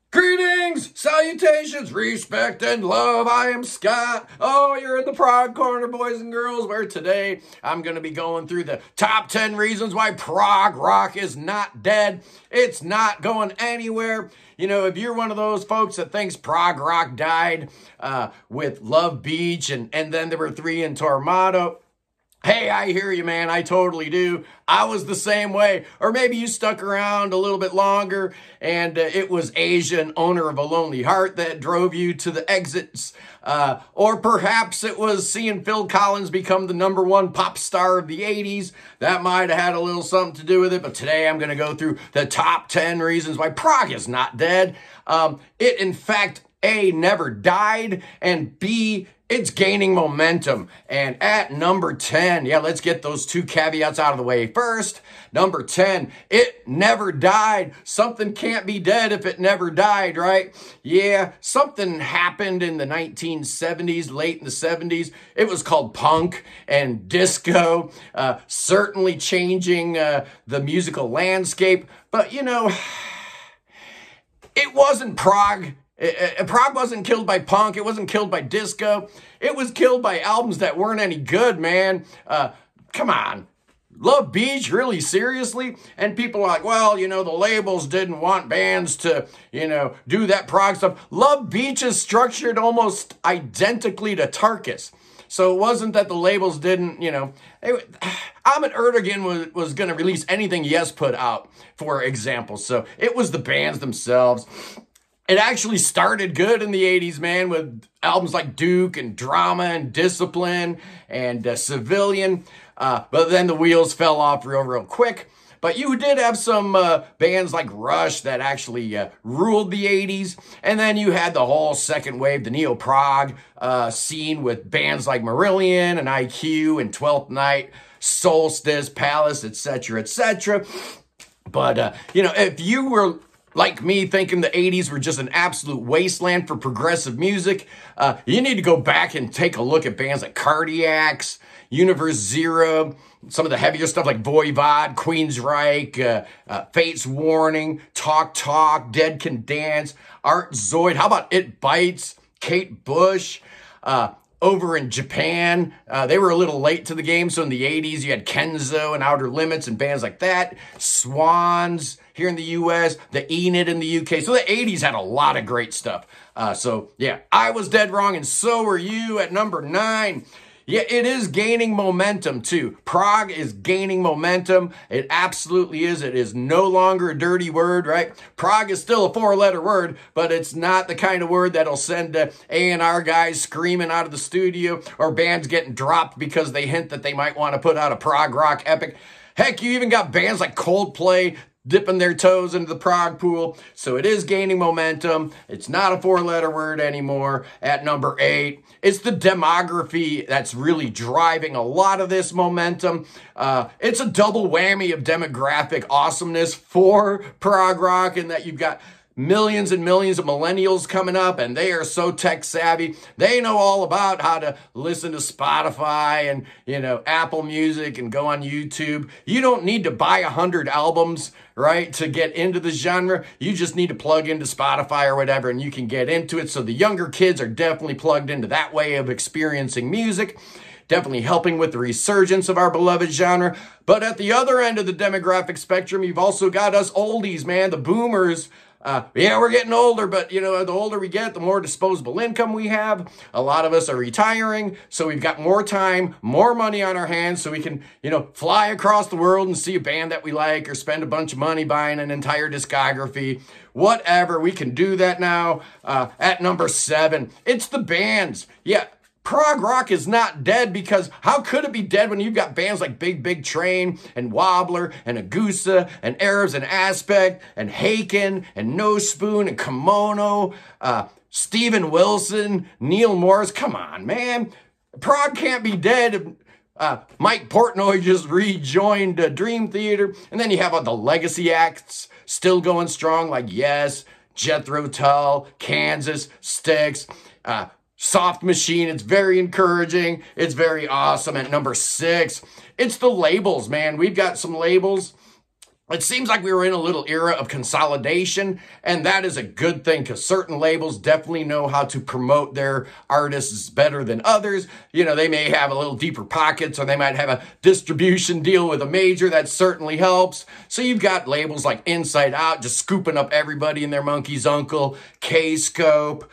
Greetings, salutations, respect, and love. I am Scott. Oh, you're in the Prague Corner, boys and girls, where today I'm going to be going through the top 10 reasons why prog rock is not dead. It's not going anywhere. You know, if you're one of those folks that thinks prog rock died with Love Beach and then there were 3 in Tormato, hey, I hear you, man. I totally do. I was the same way. Or maybe you stuck around a little bit longer and it was Asia and Owner of a Lonely Heart that drove you to the exits. Or perhaps it was seeing Phil Collins become the #1 pop star of the 80s. That might have had a little something to do with it. But today I'm going to go through the top 10 reasons why prog is not dead. It, in fact, A, never died, and B, it's gaining momentum. And at number 10, yeah, let's get those 2 caveats out of the way first. Number 10, it never died. Something can't be dead if it never died, right? Yeah, something happened in the 1970s, late in the 70s. It was called punk and disco, certainly changing the musical landscape. But, you know, it wasn't prog. Prog wasn't killed by punk. It wasn't killed by disco. It was killed by albums that weren't any good, man. Come on. Love Beach, really, seriously? And people are like, well, you know, the labels didn't want bands to, you know, do that prog stuff. Love Beach is structured almost identically to Tarkus. So it wasn't that the labels didn't, you know. Ahmet Ertegun was going to release anything Yes put out, for example. So it was the bands themselves. It actually started good in the 80s, man, with albums like Duke and Drama and Discipline and Civilian. But then the wheels fell off real quick. But you did have some bands like Rush that actually ruled the 80s. And then you had the whole second wave, the neo-prog scene with bands like Marillion and IQ and 12th Night, Solstice, Palace, etc., etc. But, you know, if you were like me, thinking the 80s were just an absolute wasteland for progressive music, you need to go back and take a look at bands like Cardiacs, Universe Zero, some of the heavier stuff like Voivod, Queensryche, Fate's Warning, Talk, Dead Can Dance, Art Zoid. How about It Bites, Kate Bush? Over in Japan, they were a little late to the game. So in the 80s, you had Kenzo and Outer Limits and bands like that. Swans here in the US, the Enid in the UK. So the 80s had a lot of great stuff. So yeah, I was dead wrong, and so were you at number 9. Yeah, it is gaining momentum too. Prog is gaining momentum. It absolutely is. It is no longer a dirty word, right? Prog is still a 4-letter word, but it's not the kind of word that'll send A&R guys screaming out of the studio or bands getting dropped because they hint that they might want to put out a prog rock epic. Heck, you even got bands like Coldplay dipping their toes into the prog pool. So it is gaining momentum. It's not a 4-letter word anymore. At number 8, it's the demography that's really driving a lot of this momentum. It's a double whammy of demographic awesomeness for prog rock, in that you've got millions and millions of millennials coming up, and they are so tech savvy. They know all about how to listen to Spotify and, you know, Apple Music and go on YouTube. You don't need to buy 100 albums, right, to get into the genre. You just need to plug into Spotify or whatever, and you can get into it. So the younger kids are definitely plugged into that way of experiencing music. Definitely helping with the resurgence of our beloved genre. But at the other end of the demographic spectrum, you've also got us oldies, man, the boomers. Yeah, we're getting older, but, you know, the older we get, the more disposable income we have. A lot of us are retiring, so we've got more time, more money on our hands, so we can, you know, fly across the world and see a band that we like, or spend a bunch of money buying an entire discography. Whatever, we can do that now. At number 7, it's the bands. Yeah. Prog rock is not dead, because how could it be dead when you've got bands like Big Train and Wobbler and Agusa and Arabs and Aspect and Haken and No Spoon and Kimono, Steven Wilson, Neil Morris. Come on, man. Prog can't be dead. Mike Portnoy just rejoined Dream Theater. And then you have all the legacy acts still going strong, like Yes, Jethro Tull, Kansas, Styx, Soft Machine. It's very encouraging. It's very awesome. At number 6, it's the labels, man. We've got some labels it seems like we were in a little era of consolidation, and that is a good thing because certain labels definitely know how to promote their artists better than others. You know, they may have a little deeper pockets, or they might have a distribution deal with a major. That certainly helps. So you've got labels like Inside Out just scooping up everybody and their monkey's uncle, K-Scope,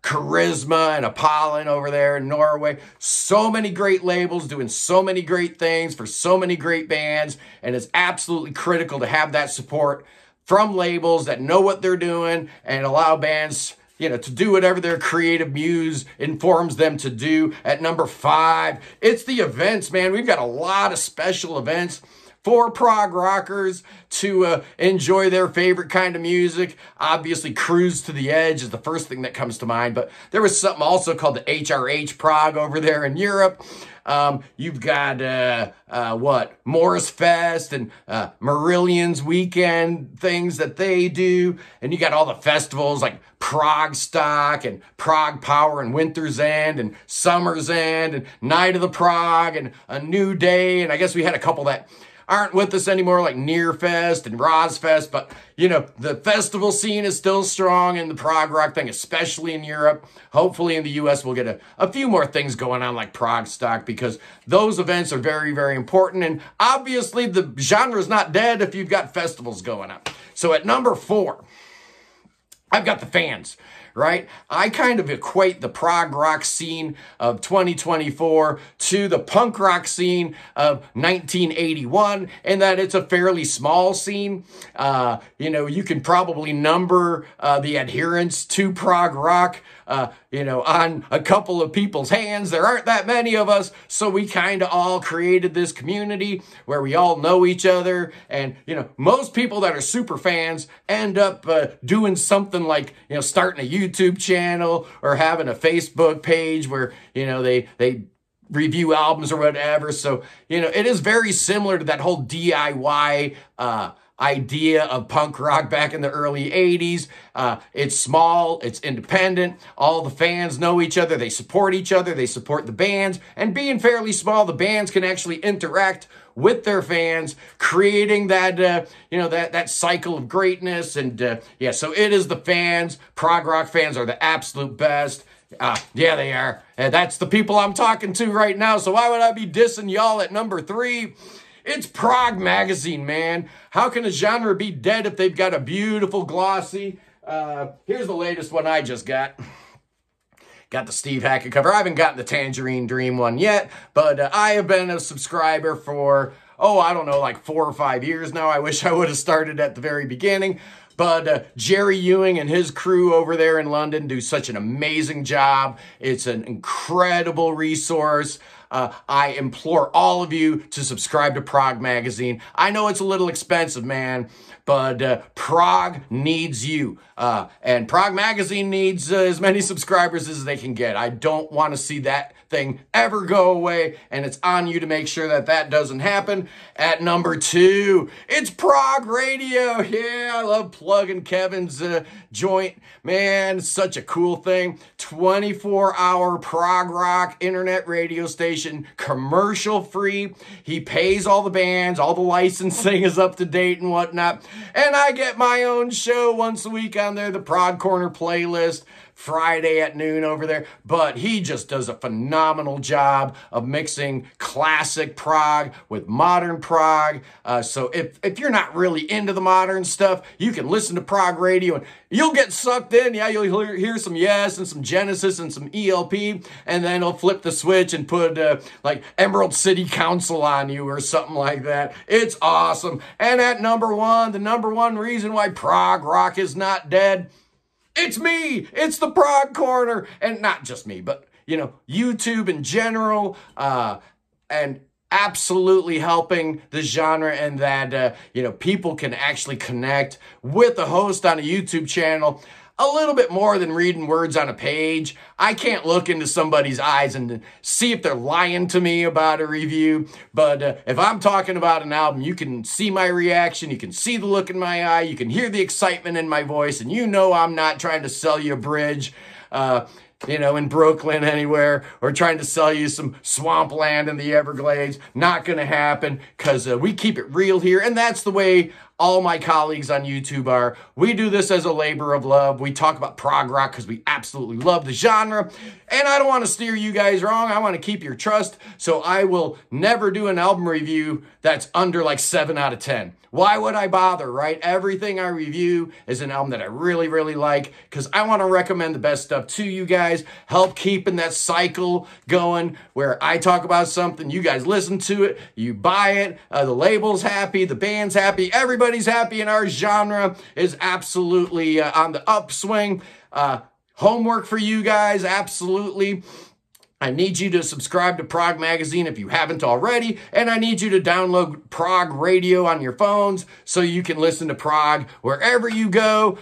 Charisma and Apollon over there in Norway. So many great labels doing so many great things for so many great bands, and it's absolutely critical to have that support from labels that know what they're doing and allow bands, you know, to do whatever their creative muse informs them to do. At number 5, it's the events, man. We've got a lot of special events for prog rockers to enjoy their favorite kind of music. Obviously, Cruise to the Edge is the first thing that comes to mind, but there was something also called the HRH Prague over there in Europe. You've got, Morris Fest and Marillion's weekend things that they do. And you got all the festivals like Prague Stock and Prague Power and Winter's End and Summer's End and Night of the Prague and A New Day. And I guess we had a couple that aren't with us anymore, like Nearfest and Rozfest, but, you know, the festival scene is still strong in the prog rock thing, especially in Europe. Hopefully in the US we'll get a few more things going on like Prague Stock, because those events are very, very important, and obviously the genre's not dead if you've got festivals going on. So at number 4, I've got the fans. Right? I kind of equate the prog rock scene of 2024 to the punk rock scene of 1981, in that it's a fairly small scene. You know, you can probably number the adherents to prog rock, you know, on a couple of people's hands. There aren't that many of us, so we kind of all created this community where we all know each other. And, you know, most people that are super fans end up doing something like, you know, starting a YouTube channel or having a Facebook page where, you know, they review albums or whatever. So, you know, it is very similar to that whole DIY idea of punk rock back in the early 80s. It's small, it's independent, all the fans know each other, they support each other, they support the bands, and being fairly small, the bands can actually interact with their fans, creating that, you know, that cycle of greatness. And yeah, so it is the fans. Prog rock fans are the absolute best. Yeah, they are. And that's the people I'm talking to right now. So why would I be dissing y'all at number 3? It's Prague Magazine, man. How can a genre be dead if they've got a beautiful glossy? Here's the latest one I just got. Got the Steve Hackett cover. I haven't gotten the Tangerine Dream one yet, but I have been a subscriber for, I don't know, like 4 or 5 years now. I wish I would have started at the very beginning. But Jerry Ewing and his crew over there in London do such an amazing job. It's an incredible resource. I implore all of you to subscribe to Prague Magazine. I know it's a little expensive, man, but Prague needs you. And Prague Magazine needs as many subscribers as they can get. I don't want to see that thing ever go away, and it's on you to make sure that that doesn't happen. At number 2, it's Prague Radio. Yeah, I love plugging Kevin's joint. Man, such a cool thing. 24-hour prog rock internet radio station, commercial free. He pays all the bands, all the licensing is up to date and whatnot. And I get my own show once a week on there, the Prague Corner playlist, Friday at noon over there. But he just does a phenomenal job of mixing classic prog with modern prog. So if you're not really into the modern stuff, you can listen to Prague Radio and you'll get sucked in. Yeah, you'll hear some Yes and some Genesis and some ELP, and then he'll flip the switch and put like Emerald City Council on you or something like that. It's awesome. And at number 1, the number 1 reason why prog rock is not dead, it's me. It's the Prague Corner. And not just me, but, you know, YouTube in general, and absolutely helping the genre, and that, you know, people can actually connect with the host on a YouTube channel a little bit more than reading words on a page. I can't look into somebody's eyes and see if they're lying to me about a review, but if I'm talking about an album, you can see my reaction, you can see the look in my eye, you can hear the excitement in my voice, and you know I'm not trying to sell you a bridge. in Brooklyn anywhere, or trying to sell you some swampland in the Everglades. Not going to happen, because we keep it real here, and that's the way all my colleagues on YouTube are. We do this as a labor of love. We talk about prog rock because we absolutely love the genre, and I don't want to steer you guys wrong. I want to keep your trust, so I will never do an album review that's under like 7 out of 10. Why would I bother, right? Everything I review is an album that I really, really like, because I want to recommend the best stuff to you guys, help keeping that cycle going where I talk about something, you guys listen to it, you buy it, the label's happy, the band's happy, everybody's happy, and our genre is absolutely on the upswing. Homework for you guys, absolutely. I need you to subscribe to Prague Magazine if you haven't already, and I need you to download Prague Radio on your phones so you can listen to Prague wherever you go,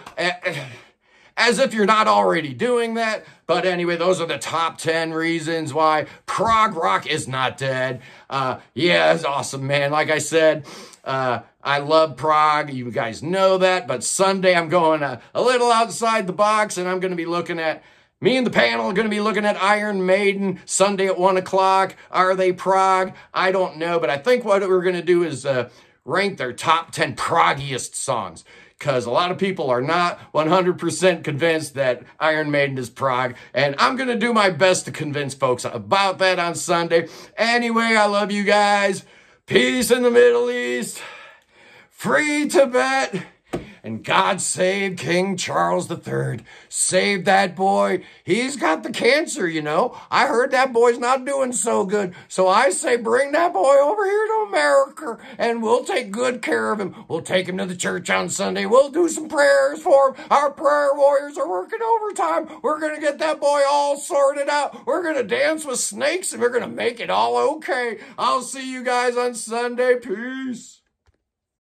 as if you're not already doing that. But anyway, those are the top 10 reasons why prog rock is not dead. Yeah, it's awesome, man. Like I said, I love Prague. You guys know that. But Sunday, I'm going a little outside the box, and I'm going to be looking at, me and the panel are going to be looking at Iron Maiden Sunday at 1 o'clock. Are they prog? I don't know, but I think what we're going to do is rank their top 10 proggiest songs, because a lot of people are not 100% convinced that Iron Maiden is prog, and I'm going to do my best to convince folks about that on Sunday. Anyway, I love you guys. Peace in the Middle East. Free Tibet. And God save King Charles III. Save that boy. He's got the cancer, I heard that boy's not doing so good. So I say bring that boy over here to America, and we'll take good care of him. We'll take him to the church on Sunday. We'll do some prayers for him. Our prayer warriors are working overtime. We're going to get that boy all sorted out. We're going to dance with snakes, and we're going to make it all okay. I'll see you guys on Sunday. Peace.